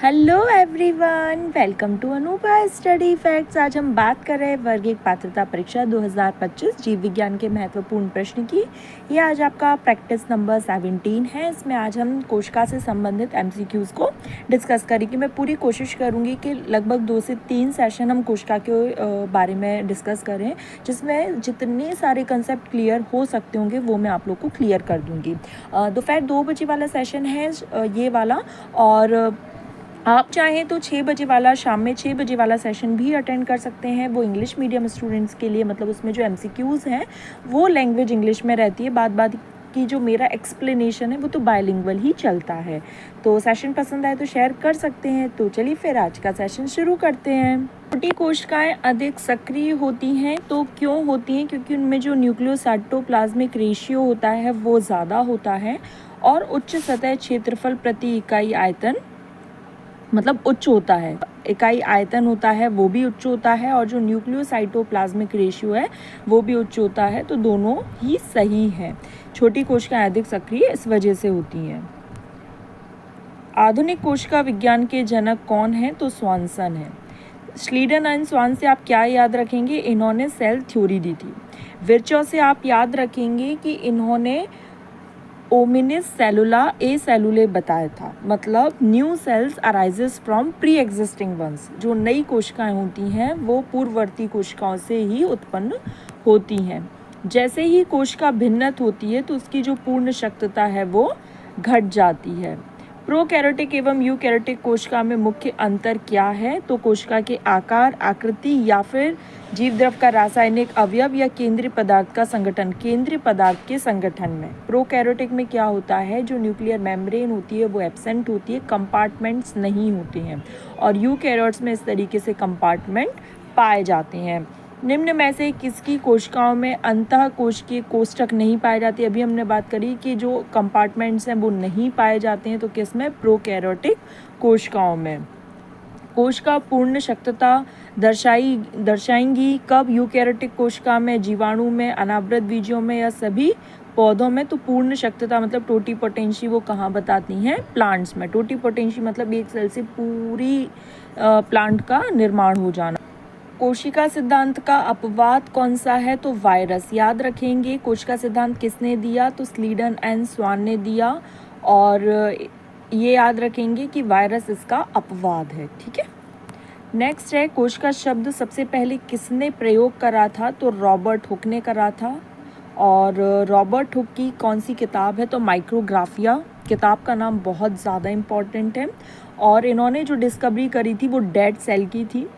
Hello everyone, welcome to Anupa study facts. आज हम बात कर रहे हैं वर्ग एक पात्रता परीक्षा 2025 जीव विज्ञान के महत्वपूर्ण प्रश्न की। ये आज आपका प्रैक्टिस नंबर 17 है। इसमें आज हम कोशिका से संबंधित एमसीक्यूज को डिस्कस करेंगे। मैं पूरी कोशिश करूँगी कि लगभग 2 से 3 सेशन हम कोशिका के बारे में डिस्कस करें, जिसमें जितने सारे कंसेप्ट क्लियर हो सकते होंगे वो मैं आप लोग को क्लियर कर दूँगी। दोपहर 2 बजे वाला सेशन है ये वाला, और आप चाहें तो 6 बजे वाला, शाम में 6 बजे वाला सेशन भी अटेंड कर सकते हैं। वो इंग्लिश मीडियम स्टूडेंट्स के लिए, मतलब उसमें जो एमसीक्यूज़ हैं वो लैंग्वेज इंग्लिश में रहती है। बात की जो मेरा एक्सप्लेनेशन है वो तो बायलिंगुअल ही चलता है। तो सेशन पसंद आए तो शेयर कर सकते हैं। तो चलिए फिर आज का सेशन शुरू करते हैं। छोटी कोशिकाएं अधिक सक्रिय होती हैं, तो क्यों होती हैं? क्योंकि उनमें जो न्यूक्लियोसाइटोप्लाज्मिक रेशियो होता है वो ज़्यादा होता है, और उच्च सतह क्षेत्रफल प्रति इकाई आयतन मतलब उच्च होता है। इकाई आयतन होता है वो भी उच्च होता है, और जो न्यूक्लियोसाइटोप्लाज्मिक रेशियो है वो भी उच्च होता है। तो दोनों ही सही हैं। छोटी कोशिकाएं अधिक सक्रिय इस वजह से होती हैं। आधुनिक कोशिका विज्ञान के जनक कौन है? तो स्वानसन है। श्लीडन एंड स्वान से आप क्या याद रखेंगे? इन्होंने सेल थ्योरी दी थी। विर्चो से आप याद रखेंगे कि इन्होंने ओमिनिस सेलुला ए सेलुले बताया था, मतलब new cells arises from pre existing ones. जो नई कोशिकाएं होती हैं वो पूर्ववर्ती कोशिकाओं से ही उत्पन्न होती हैं। जैसे ही कोशिका भिन्नत होती है तो उसकी जो पूर्ण शक्तता है वो घट जाती है। प्रोकैरियोटिक एवं यूकैरियोटिक कोशिका में मुख्य अंतर क्या है? तो कोशिका के आकार, आकृति, या फिर जीव द्रव का रासायनिक अवयव, या केंद्रीय पदार्थ का संगठन। केंद्रीय पदार्थ के संगठन में प्रोकैरियोटिक में क्या होता है? जो न्यूक्लियर मेम्ब्रेन होती है वो एब्सेंट होती है, कंपार्टमेंट्स नहीं होते हैं। और यूकैरियोट्स में इस तरीके से कंपार्टमेंट पाए जाते हैं। निम्न में से किसकी कोशिकाओं में अंतः कोशिकीय कोष्ठक नहीं पाए जाते? अभी हमने बात करी कि जो कंपार्टमेंट्स हैं वो नहीं पाए जाते हैं। तो किस में? प्रोकैरियोटिक कोशिकाओं में। कोशिका पूर्ण शक्तता दर्शाएंगी कब? यूकैरियोटिक कोशिका में, जीवाणु में, अनावृत बीजों में, या सभी पौधों में? तो पूर्ण शक्तता मतलब टोटीपोटेंसी वो कहाँ बताती हैं? प्लांट्स में। टोटीपोटेंसी मतलब एक सेल से पूरी प्लांट का निर्माण हो जाना। कोशिका सिद्धांत का अपवाद कौन सा है? तो वायरस। याद रखेंगे कोशिका सिद्धांत किसने दिया? तो स्लीडन एंड स्वान ने दिया। और ये याद रखेंगे कि वायरस इसका अपवाद है। ठीक है। नेक्स्ट है, कोशिका शब्द सबसे पहले किसने प्रयोग करा था? तो रॉबर्ट हुक ने करा था। और रॉबर्ट हुक की कौन सी किताब है? तो माइक्रोग्राफिया। किताब का नाम बहुत ज़्यादा इम्पॉर्टेंट है। और इन्होंने जो डिस्कवरी करी थी वो डेड सेल की थी।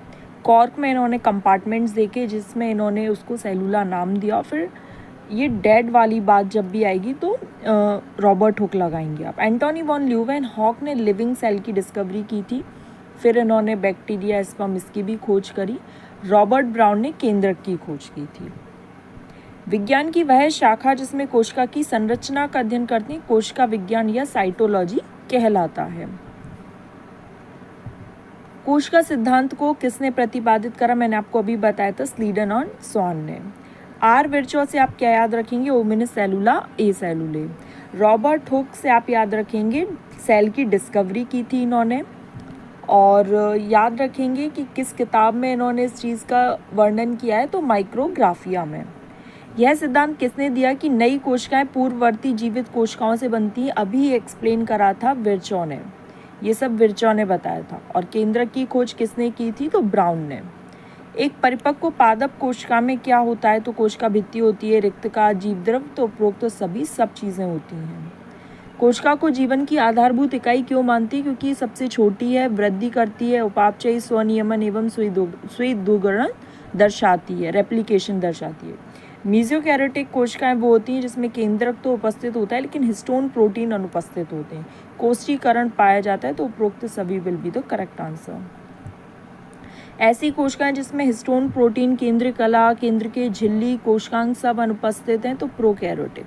कॉर्क में इन्होंने कंपार्टमेंट्स देखे जिसमें इन्होंने उसको सेलुला नाम दिया। फिर ये डेड वाली बात जब भी आएगी तो रॉबर्ट हुक लगाएंगे आप। एंटोनी वॉन ल्यूवेनहॉक ने लिविंग सेल की डिस्कवरी की थी। फिर इन्होंने बैक्टीरिया, स्पर्म, इसकी भी खोज करी। रॉबर्ट ब्राउन ने केंद्रक की खोज की थी। विज्ञान की वह शाखा जिसमें कोशिका की संरचना का अध्ययन करते हैं कोशिका विज्ञान या साइटोलॉजी कहलाता है। कोशिका सिद्धांत को किसने प्रतिपादित करा? मैंने आपको अभी बताया था, स्लीडन और स्वान ने। आर विर्चो से आप क्या याद रखेंगे? ओमिनिस सेलुला ए सेलुले। रॉबर्ट हुक से आप याद रखेंगे सेल की डिस्कवरी की थी इन्होंने। और याद रखेंगे कि किस किताब में इन्होंने इस चीज़ का वर्णन किया है? तो माइक्रोग्राफिया में। यह सिद्धांत किसने दिया कि नई कोशिकाएं पूर्ववर्ती जीवित कोशिकाओं से बनती हैं? अभी एक्सप्लेन करा था विर्चो ने। ये सब विर्चो ने बताया था। और केंद्रक की खोज किसने की थी? तो ब्राउन ने। एक परिपक्व पादप कोशिका में क्या होता है? तो कोशिका भित्ति होती है, रिक्तका, जीवद्रव, तो उपरोक्त तो सभी सब चीज़ें होती हैं। कोशिका को जीवन की आधारभूत इकाई क्यों मानती है? क्योंकि सबसे छोटी है, वृद्धि करती है, उपापचयी, स्वनियमन एवं स्वीदुगरण दर्शाती है, रेप्लिकेशन दर्शाती है। मीजियोकैरियोटिक कोशिकाएं वो होती हैं जिसमें केंद्रक तो उपस्थित होता है लेकिन हिस्टोन प्रोटीन अनुपस्थित होते हैं। कोष्ठीकरण पाया जाता है। तो उपरोक्त सभी will be the correct answer. ऐसी कोशिकाएं जिसमें हिस्टोन प्रोटीन, केंद्रीय कला, केंद्र के झिल्ली, कोशिकांग सब अनुपस्थित हैं तो प्रोकैरियोटिक।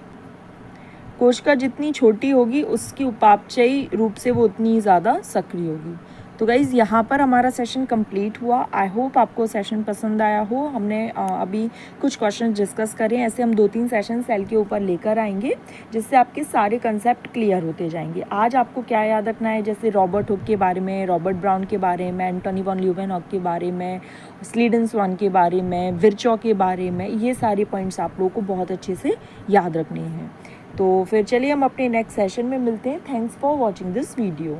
कोशिका जितनी छोटी होगी उसकी उपापचयी रूप से वो उतनी ज़्यादा सक्रिय होगी। तो गाइज़ यहाँ पर हमारा सेशन कंप्लीट हुआ। आई होप आपको सेशन पसंद आया हो। हमने अभी कुछ क्वेश्चन डिस्कस करें, ऐसे हम 2-3 सेशन सेल के ऊपर लेकर आएंगे जिससे आपके सारे कंसेप्ट क्लियर होते जाएंगे। आज आपको क्या याद रखना है, जैसे रॉबर्ट हुक के बारे में, रॉबर्ट ब्राउन के बारे में, एंटोनी वॉन ल्यूवेनहॉक के बारे में, स्लीडन स्वान के बारे में, विर्चॉ के बारे में, ये सारे पॉइंट्स आप लोगों को बहुत अच्छे से याद रखने हैं। तो फिर चलिए हम अपने नेक्स्ट सेशन में मिलते हैं। Thanks for watching this video.